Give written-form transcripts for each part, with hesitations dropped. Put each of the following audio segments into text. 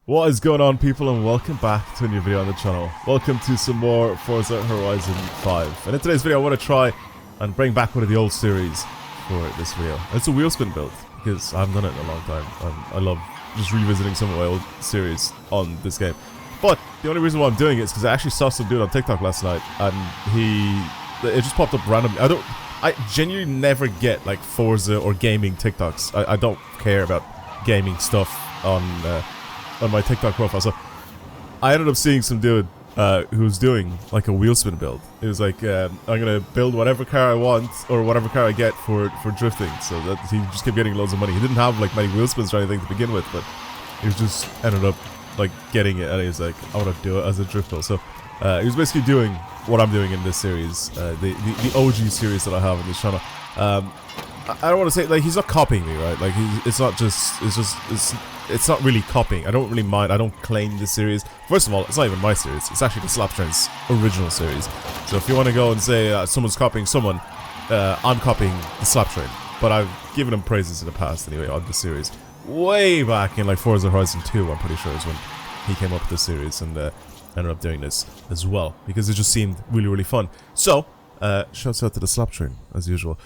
What is going on, people, and welcome back to a new video on the channel. Welcome to some more Forza Horizon 5. And in today's video I want to try and bring back one of the old series for this video. It's a wheel spin build, because I haven't done it in a long time. I love just revisiting some of my old series on this game. But the only reason why I'm doing it is because I actually saw some dude on TikTok last night, and it just popped up randomly. I genuinely never get like Forza or gaming TikToks. I don't care about gaming stuff on my TikTok profile. So I ended up seeing some dude who was doing like a wheel spin build. It was like, I'm gonna build whatever car I want or whatever car I get for drifting. So that he just kept getting loads of money. He didn't have like many wheel spins or anything to begin with, but he just ended up like getting it, and he was like, I want to do it as a drift build. So he was basically doing what I'm doing in this series, the OG series that I have on this channel. I don't want to say, like, he's not copying me, right? Like, it's not really copying. I don't really mind. I don't claim this series. First of all, it's not even my series. It's actually the Slaptrain's original series. So if you want to go and say someone's copying someone, I'm copying the Slaptrain. But I've given him praises in the past anyway on the series. Way back in like Forza Horizon 2, I'm pretty sure, is when he came up with this series and ended up doing this as well, because it just seemed really, really fun. So shouts out to the Slaptrain as usual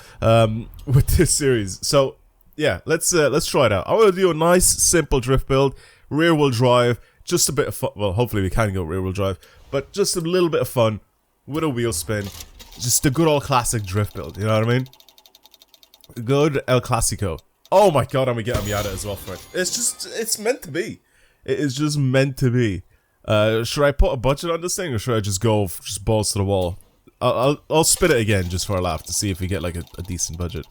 with this series. So yeah, let's try it out. I want to do a nice simple drift build, rear wheel drive, just a bit of fun. Well, hopefully we can go rear wheel drive, but just a little bit of fun with a wheel spin. Just a good old classic drift build, you know what I mean? Good El Clasico. Oh my god, and we get a Miata as well for it. It's meant to be. It is just meant to be. Should I put a budget on this thing, or should I just go just balls to the wall? I'll spin it again just for a laugh to see if we get like a decent budget.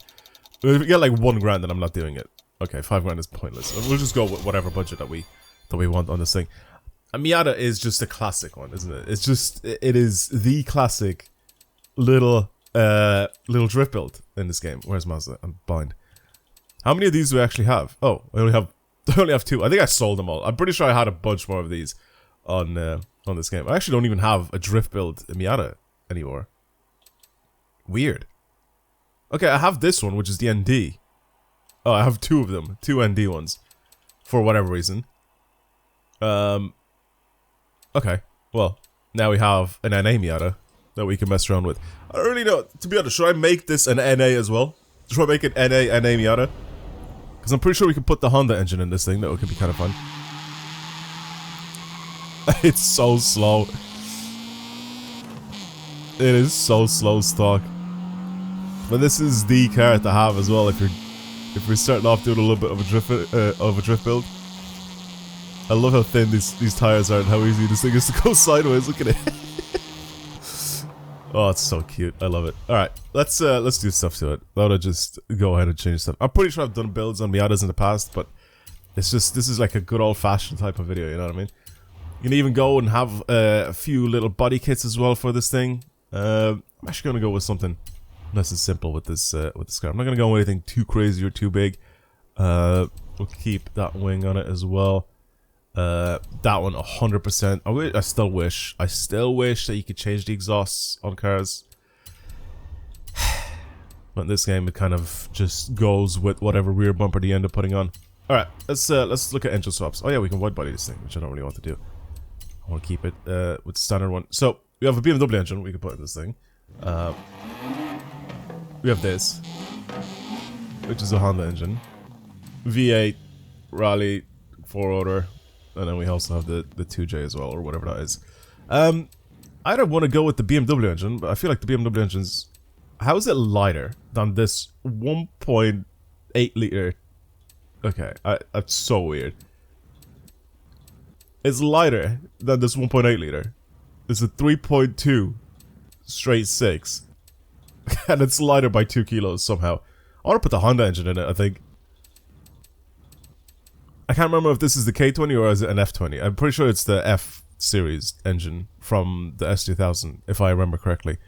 If we get like $1 grand, then I'm not doing it. Okay, $5 grand is pointless. We'll just go with whatever budget that we want on this thing. A Miata is just a classic one, isn't it? It is the classic little drift build in this game. Where's Mazda? I'm blind. How many of these do we actually have? Oh, I only have 2. I think I sold them all. I'm pretty sure I had a bunch more of these on this game. I actually don't even have a drift build Miata anymore. Weird. Okay, I have this one, which is the ND. Oh, I have 2 of them. 2 ND ones. For whatever reason. Okay. Well, now we have an NA Miata that we can mess around with. I don't really know. To be honest, should I make this an NA as well? Should I make it NA Miata? Because I'm pretty sure we can put the Honda engine in this thing. That could be kind of fun. It's so slow. It is so slow stock. But this is the car to have as well if you're starting off doing a little bit of a drift build. I love how thin these tires are and how easy this thing is to go sideways. Look at it. Oh, it's so cute. I love it. All right, let's do stuff to it. I want to just go ahead and change stuff. I'm pretty sure I've done builds on Miatas in the past, but this is like a good old-fashioned type of video. You know what I mean? You can even go and have a few little body kits as well for this thing. I'm actually gonna go with something nice and simple with this car. I'm not gonna go with anything too crazy or too big. We'll keep that wing on it as well. That one 100%. I still wish that you could change the exhausts on cars. But in this game, it kind of just goes with whatever rear bumper they end up putting on. All right, let's look at engine swaps. Oh yeah, we can wide body this thing, which I don't really want to do. I want to keep it with the standard one. So we have a BMW engine we can put in this thing. We have this, which is a Honda engine, V8, Rally, 4-rotor, and then we also have the 2J as well, or whatever that is. I don't want to go with the BMW engine, but I feel like the BMW engine's... How is it lighter than this 1.8 liter? Okay, that's so weird. It's lighter than this 1.8 liter. It's a 3.2 straight 6. And it's lighter by 2 kilos somehow. I want to put the Honda engine in it, I think. I can't remember if this is the K20 or is it an F20. I'm pretty sure it's the F series engine from the S2000, if I remember correctly.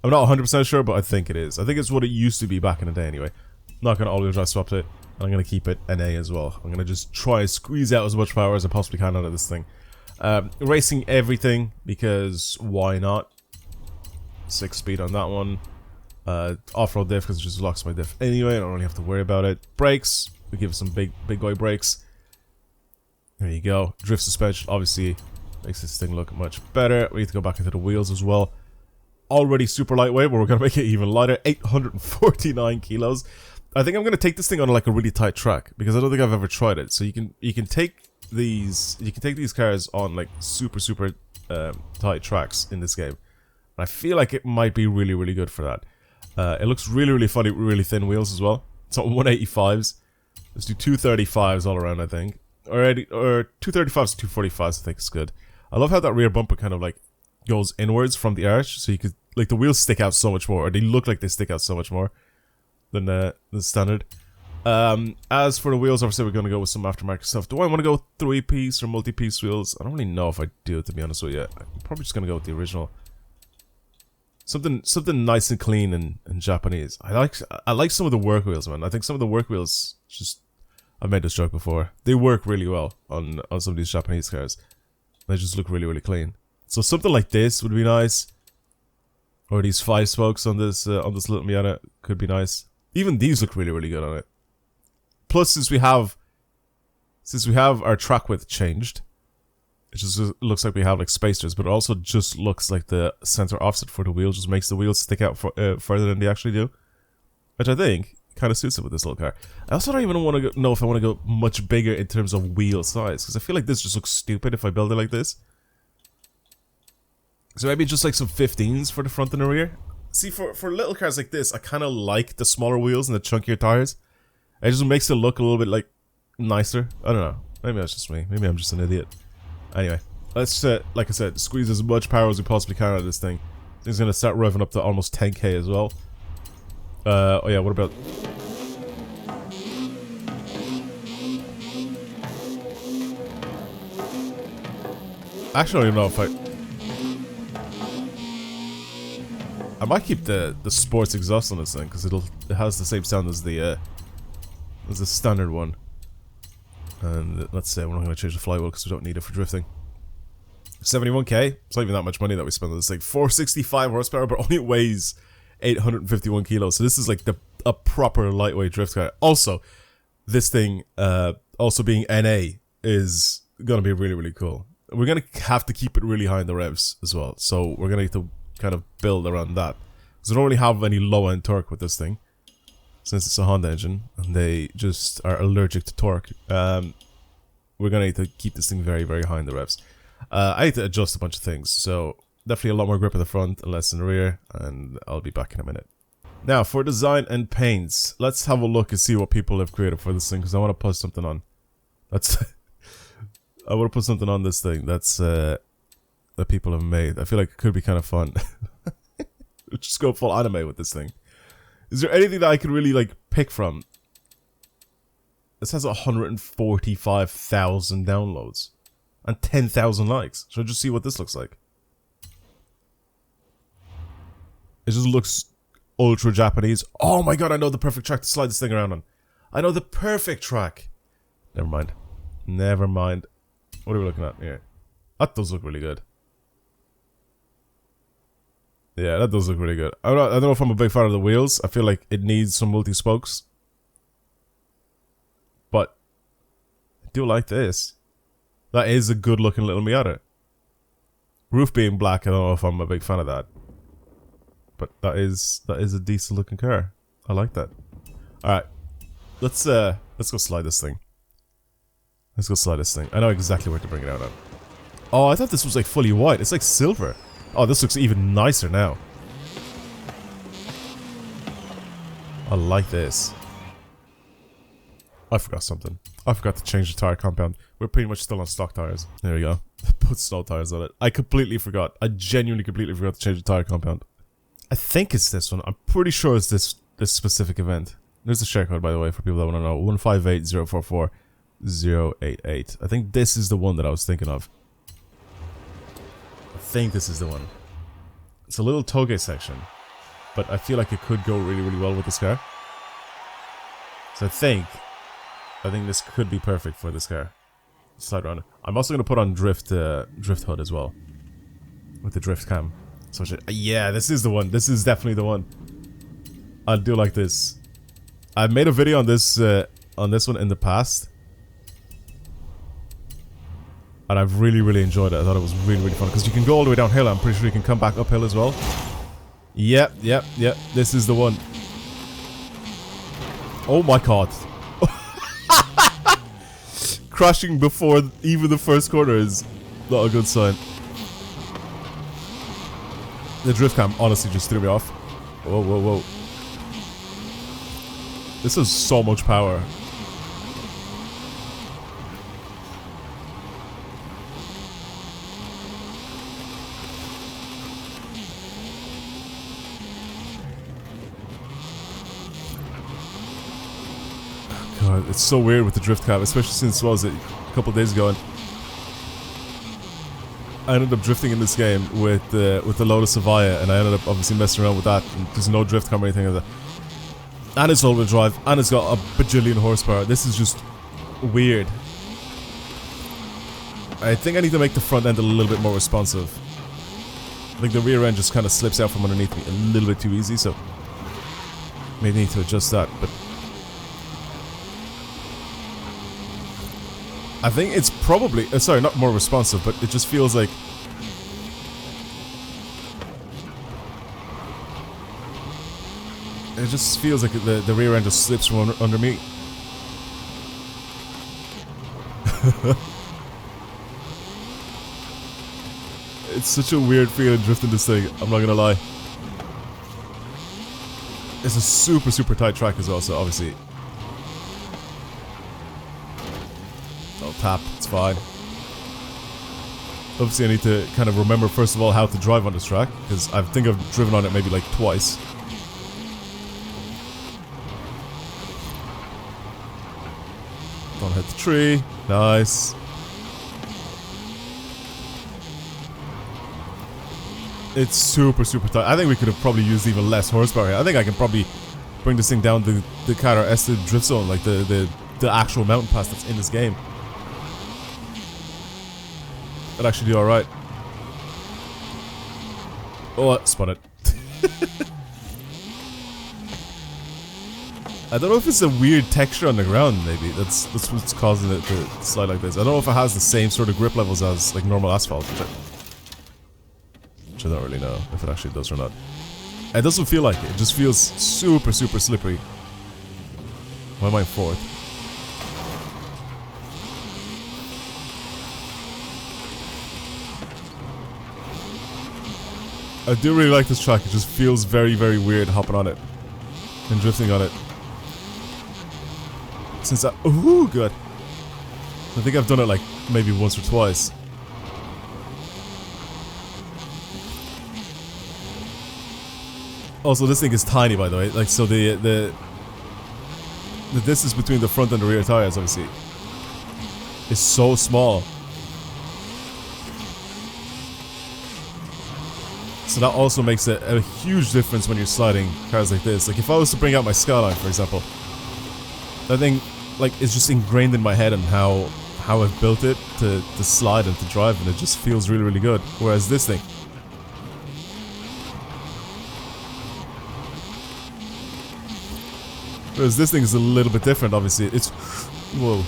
I'm not 100% sure, but I think it is. I think it's what it used to be back in the day anyway. I'm not going to all-wheel drive swap it. I'm going to keep it NA as well. I'm going to just try and squeeze out as much power as I possibly can out of this thing. Racing everything, because why not? 6 speed on that one. Off-road diff, because it just locks my diff. Anyway, I don't really have to worry about it. Brakes, we give it some big boy brakes. There you go. Drift suspension obviously makes this thing look much better. We need to go back into the wheels as well. Already super lightweight, but we're going to make it even lighter. 849 kilos. I think I'm going to take this thing on like a really tight track because I don't think I've ever tried it. So you can take these cars on like super tight tracks in this game. I feel like it might be really good for that. It looks really funny with really thin wheels as well. It's on 185s. Let's do 235s all around, I think. Or 235s to 245s, I think is good. I love how that rear bumper kind of like goes inwards from the arch, so you could like the wheels stick out so much more, or they look like they stick out so much more than the standard. As for the wheels, obviously we're going to go with some aftermarket stuff. Do I want to go 3-piece or multi-piece wheels? I don't really know if I do, to be honest with you. I'm probably just going to go with the original. Something nice and clean and Japanese. I like some of the work wheels, man. I think some of the work wheels just... I've made this joke before. They work really well on some of these Japanese cars. They just look really clean. So something like this would be nice. Or these 5 spokes on this little Miata could be nice. Even these look really good on it. Plus, since we have our track width changed, it just looks like we have like spacers, but it also just looks like the center offset for the wheel just makes the wheels stick out further than they actually do, which I think kind of suits it with this little car. I also don't even want to know if I want to go much bigger in terms of wheel size, because I feel like this just looks stupid if I build it like this. So maybe just like some 15s for the front and the rear. See, for little cars like this, I kind of like the smaller wheels and the chunkier tires. It just makes it look a little bit like nicer. I don't know. Maybe that's just me. Maybe I'm just an idiot. Anyway, let's like I said, squeeze as much power as we possibly can out of this thing. Thing's gonna start revving up to almost 10k as well. Oh yeah, what about... Actually, I don't even know if I might keep the sports exhaust on this thing because it has the same sound as the standard one. And let's say we're not going to change the flywheel because we don't need it for drifting. 71k. It's not even that much money that we spend on this thing. 465 horsepower, but only weighs 851 kilos. So this is like a proper lightweight drift car. Also, this thing, also being NA, is going to be really cool. We're going to have to keep it really high in the revs as well. So we're going to need to kind of build around that. Because we don't really have any low-end torque with this thing, since it's a Honda engine, and they just are allergic to torque. We're going to need to keep this thing very high in the revs. I need to adjust a bunch of things, so definitely a lot more grip in the front and less in the rear, and I'll be back in a minute. Now, for design and paints, let's have a look and see what people have created for this thing, because I want to put something on. I want to put something on this thing that's that people have made. I feel like it could be kind of fun. Just go full anime with this thing. Is there anything that I could really like pick from? This has 145,000 downloads and 10,000 likes. So just see what this looks like. It just looks ultra Japanese. Oh my god, I know the perfect track to slide this thing around on. I know the perfect track. Never mind. Never mind. What are we looking at here? That does look really good. Yeah, that does look really good. I don't know if I'm a big fan of the wheels. I feel like it needs some multi-spokes. But I do like this. That is a good looking little Miata. Roof being black, I don't know if I'm a big fan of that. But that is a decent looking car. I like that. Alright. Let's go slide this thing. Let's go slide this thing. I know exactly where to bring it out on. Oh, I thought this was like fully white. It's like silver. Oh, this looks even nicer now. I like this. I forgot something. I forgot to change the tire compound. We're pretty much still on stock tires. There we go. Put snow tires on it. I completely forgot. I genuinely completely forgot to change the tire compound. I think it's this one. I'm pretty sure it's this specific event. There's the share code, by the way, for people that want to know. 158044088. I think this is the one that I was thinking of. I think this is the one. It's a little toge section, but I feel like it could go really well with this car. So I think this could be perfect for this car. Slide around. I'm also going to put on drift hood as well, with the drift cam. So yeah, this is the one. This is definitely the one. I do like this. I made a video on this one in the past. and I've really enjoyed it. I thought it was really fun because you can go all the way downhill. I'm pretty sure you can come back uphill as well. Yep. This is the one. Oh my god. Crashing before even the first corner is not a good sign. The drift cam honestly just threw me off. Whoa. This has so much power. God, it's so weird with the drift cam, especially since, what was it, a couple of days ago, and I ended up drifting in this game with the Lotus Avaya, and I ended up obviously messing around with that, and there's no drift cam or anything like that. And it's all-wheel drive, and it's got a bajillion horsepower. This is just weird. I think I need to make the front end a little bit more responsive. I think the rear end just kind of slips out from underneath me a little bit too easy, so maybe need to adjust that, but I think it's probably, sorry, not more responsive, but it just feels like the rear end just slips from under me. It's such a weird feeling drifting this thing, I'm not gonna lie. It's a super tight track as well, so obviously I'll tap, it's fine. Obviously I need to kind of remember first of all how to drive on this track, because I think I've driven on it maybe like twice. Don't hit the tree, nice. It's super tight. I think we could have probably used even less horsepower here. I think I can probably bring this thing down the Qatar Ested drift zone, like the actual mountain pass that's in this game. I'd actually do alright. Oh, I spun it. I don't know if it's a weird texture on the ground, maybe. That's what's causing it to slide like this. I don't know if it has the same sort of grip levels as like normal asphalt, which I don't really know if it actually does or not. It doesn't feel like it. It just feels super slippery. Why am I in fourth? I do really like this track. It just feels very weird hopping on it and drifting on it. Since ooh, good. I think I've done it like maybe once or twice. Also, this thing is tiny, by the way. Like, so the distance between the front and the rear tires, obviously, is so small. So that also makes a huge difference when you're sliding cars like this. Like, if I was to bring out my Skyline, for example, that thing, like, is just ingrained in my head and how I've built it to slide and to drive, and it just feels really good. Whereas this thing, is a little bit different, obviously. It's... Whoa.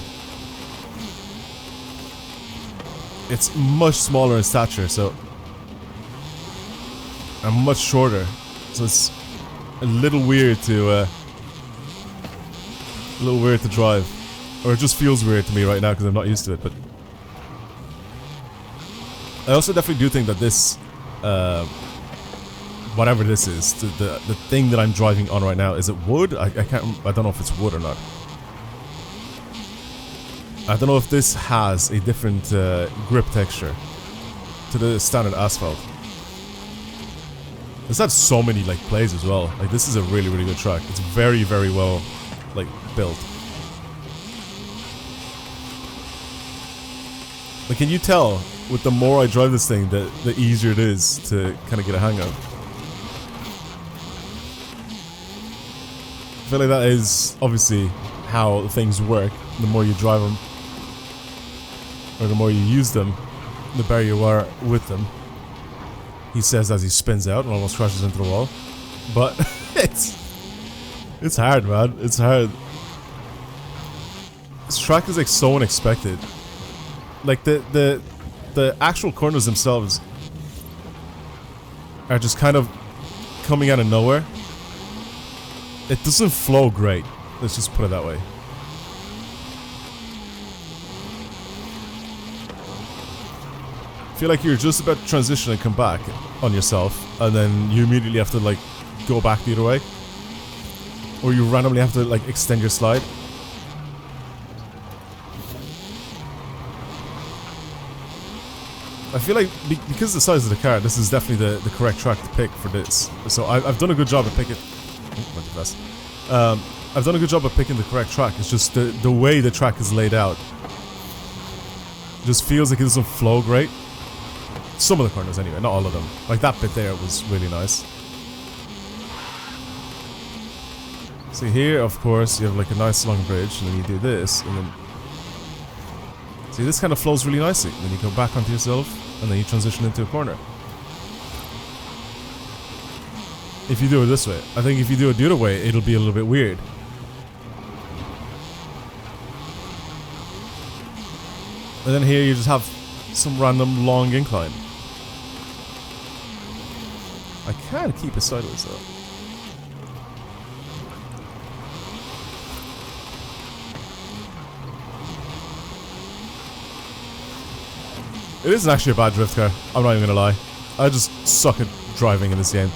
It's much smaller in stature, so... I'm much shorter. So it's a little weird to... drive. Or it just feels weird to me right now because I'm not used to it, but... I also definitely do think that this... whatever this is, the thing that I'm driving on right now, is it wood? I don't know if it's wood or not. I don't know if this has a different grip texture to the standard asphalt. This had so many like plays as well. Like, this is a really good track. It's very well like built. Like, can you tell with the more I drive this thing that the easier it is to kind of get a hang of? I feel like that is obviously how things work. The more you drive them, or the more you use them, the better you are with them. He says as he spins out and almost crashes into the wall. But it's hard, man. It's hard. This track is like so unexpected. Like the the actual corners themselves are just kind of coming out of nowhere. It doesn't flow great. Let's just put it that way. I feel like you're just about to transition and come back on yourself, and then you immediately have to like go back the other way, or you randomly have to like extend your slide. I feel like because of the size of the car, this is definitely the correct track to pick for this. So I've done a good job at picking. Went too fast. I've done a good job at picking the correct track. It's just the way the track is laid out just feels like it doesn't flow great. Some of the corners anyway, not all of them. Like that bit there was really nice. See here, of course, you have like a nice long bridge, and then you do this, and then see this kind of flows really nicely. Then you go back onto yourself, and then you transition into a corner. If you do it this way, I think if you do it the other way, it'll be a little bit weird. And then here you just have some random long incline. I can keep it sideways though. It isn't actually a bad drift car, I'm not even gonna lie. I just suck at driving in this game.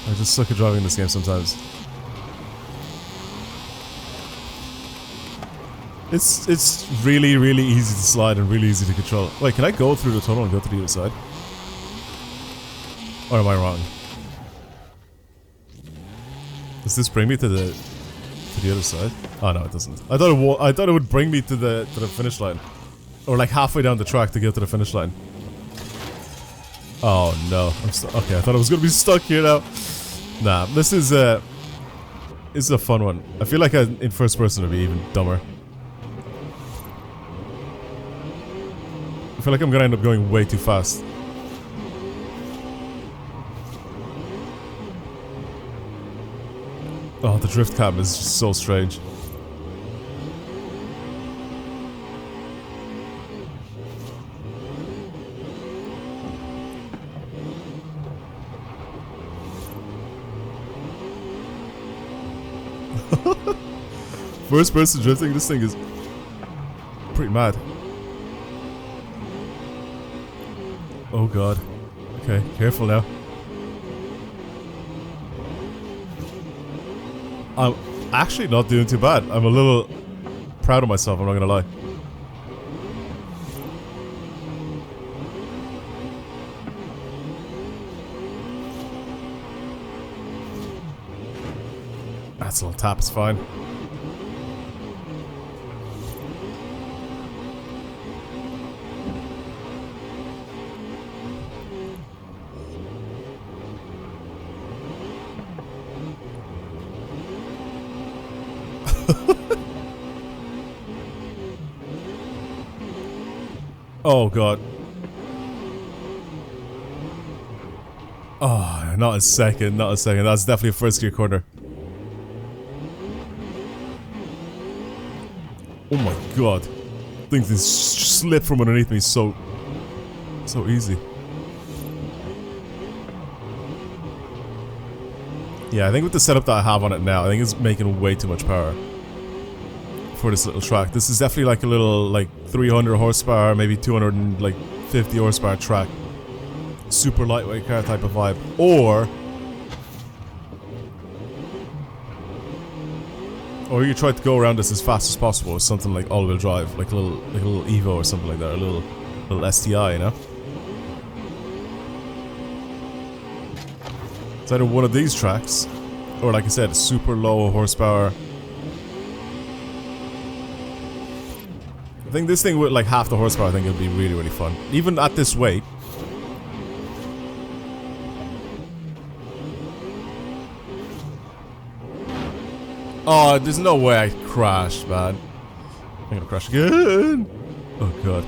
I just suck at driving in this game sometimes. It's really, really easy to slide and really easy to control. Wait, can I go through the tunnel and go to the other side? Or am I wrong? Does this bring me to the other side? Oh no, it doesn't. I thought it would bring me to the finish line, or like halfway down the track to get to the finish line. Oh no, okay. I thought I was gonna be stuck here now. Nah, this is a fun one. I feel like in first person it'd be even dumber. I feel like I'm gonna end up going way too fast. Oh, the drift cam is just so strange. First person drifting, this thing is pretty mad. Oh god. Okay, careful now. I'm actually not doing too bad. I'm a little proud of myself, I'm not gonna lie. That's a little tap, it's fine. Oh god. Oh, not a second, not a second. That's definitely a first gear corner. Oh my god. Things just slip from underneath me so easy. Yeah, I think with the setup that I have on it now, I think it's making way too much power for this little track. This is definitely like a little like 300 horsepower, maybe 250 horsepower track. Super lightweight car type of vibe. Or you try to go around this as fast as possible with something like all-wheel drive, like a little Evo or something like that, a little STI, you know? It's either one of these tracks, or like I said, super low horsepower. I think this thing with like half the horsepower, I think it'll be really, really fun. Even at this weight. Oh, there's no way I crashed, man. I'm gonna crash again. Oh god.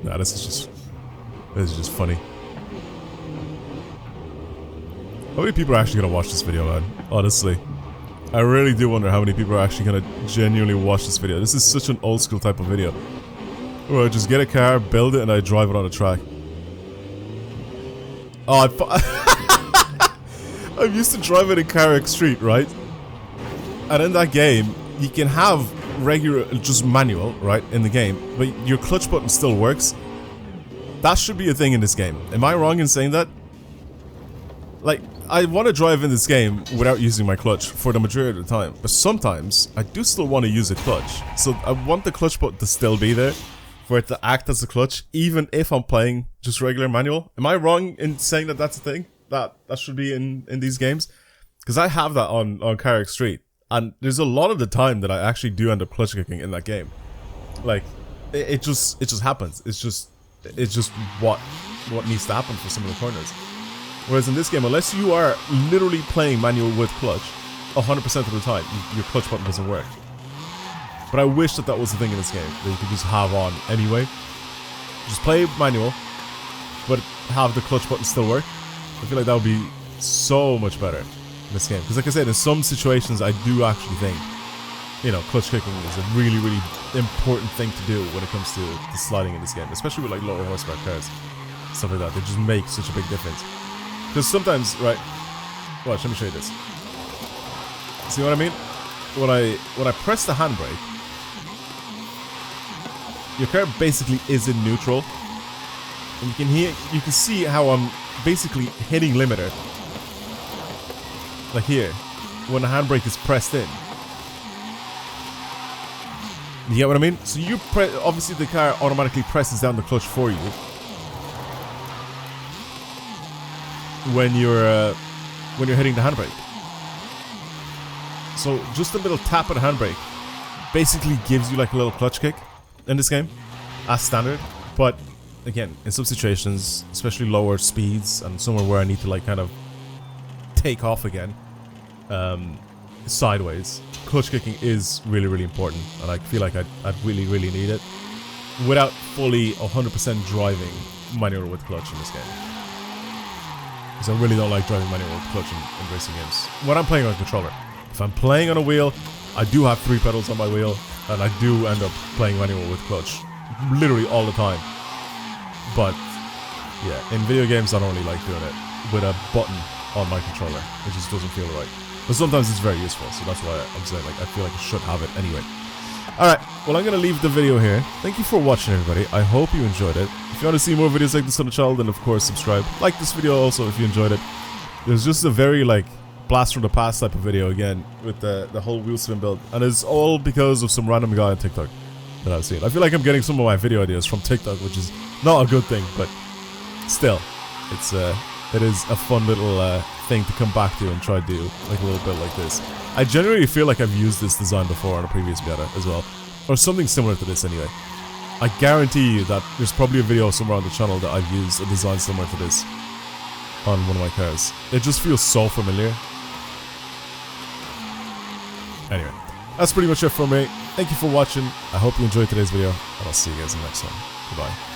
Nah, this is just funny. How many people are actually gonna watch this video, man? Honestly. I really do wonder how many people are actually gonna genuinely watch this video. This is such an old school type of video. Where I just get a car, build it, and I drive it on a track. Oh, I'm used to driving in Carrick Street, right? And in that game, you can have regular, just manual, right, in the game, but your clutch button still works. That should be a thing in this game. Am I wrong in saying that? Like, I want to drive in this game without using my clutch for the majority of the time, but sometimes I do still want to use a clutch. So I want the clutch button to still be there, for it to act as a clutch, even if I'm playing just regular manual. Am I wrong in saying that that's a thing? That should be in these games? Because I have that on Carrick Street, and there's a lot of the time that I actually do end up clutch kicking in that game. Like, it just happens. It's just what needs to happen for some of the corners. Whereas in this game, unless you are literally playing manual with clutch 100% of the time, your clutch button doesn't work. But I wish that was the thing in this game, that you could just have on anyway. Just play manual, but have the clutch button still work. I feel like that would be so much better in this game. Because like I said, in some situations I do actually think, you know, clutch kicking is a really, really important thing to do when it comes to sliding in this game. Especially with like lower horsepower cars. Stuff like that. They just make such a big difference. Because sometimes, right, watch, let me show you this. See what I mean? When I press the handbrake, your car basically is in neutral. And you can see how I'm basically hitting limiter. Like here, when the handbrake is pressed in. You get what I mean? So you obviously the car automatically presses down the clutch for you. When you're hitting the handbrake. So just a little tap of the handbrake basically gives you like a little clutch kick in this game, as standard. But again, in some situations, especially lower speeds and somewhere where I need to like kind of take off again, sideways, clutch kicking is really, really important, and I feel like I'd really, really need it without fully 100% driving manual with clutch in this game. Because I really don't like driving manual with clutch in racing games. When I'm playing on a controller, if I'm playing on a wheel, I do have 3 pedals on my wheel, and I do end up playing manual with clutch literally all the time. But yeah, in video games I don't really like doing it with a button on my controller. It just doesn't feel right. But sometimes it's very useful, so that's why I'm saying like I feel like I should have it anyway. Alright, well I'm gonna leave the video here. Thank you for watching, everybody. I hope you enjoyed it. If you want to see more videos like this on the channel, then of course subscribe. Like this video also if you enjoyed it. There's just a very like blast from the past type of video again with the whole wheel spin build, and it's all because of some random guy on TikTok that I've seen. I feel like I'm getting some of my video ideas from TikTok, which is not a good thing, but still, it is a fun little thing to come back to and try to do like a little bit like this. I generally feel like I've used this design before on a previous beta as well, or something similar to this anyway. I guarantee you that there's probably a video somewhere on the channel that I've used a design similar to this on one of my cars. It just feels so familiar. Anyway, that's pretty much it from me. Thank you for watching. I hope you enjoyed today's video, and I'll see you guys in the next one. Goodbye.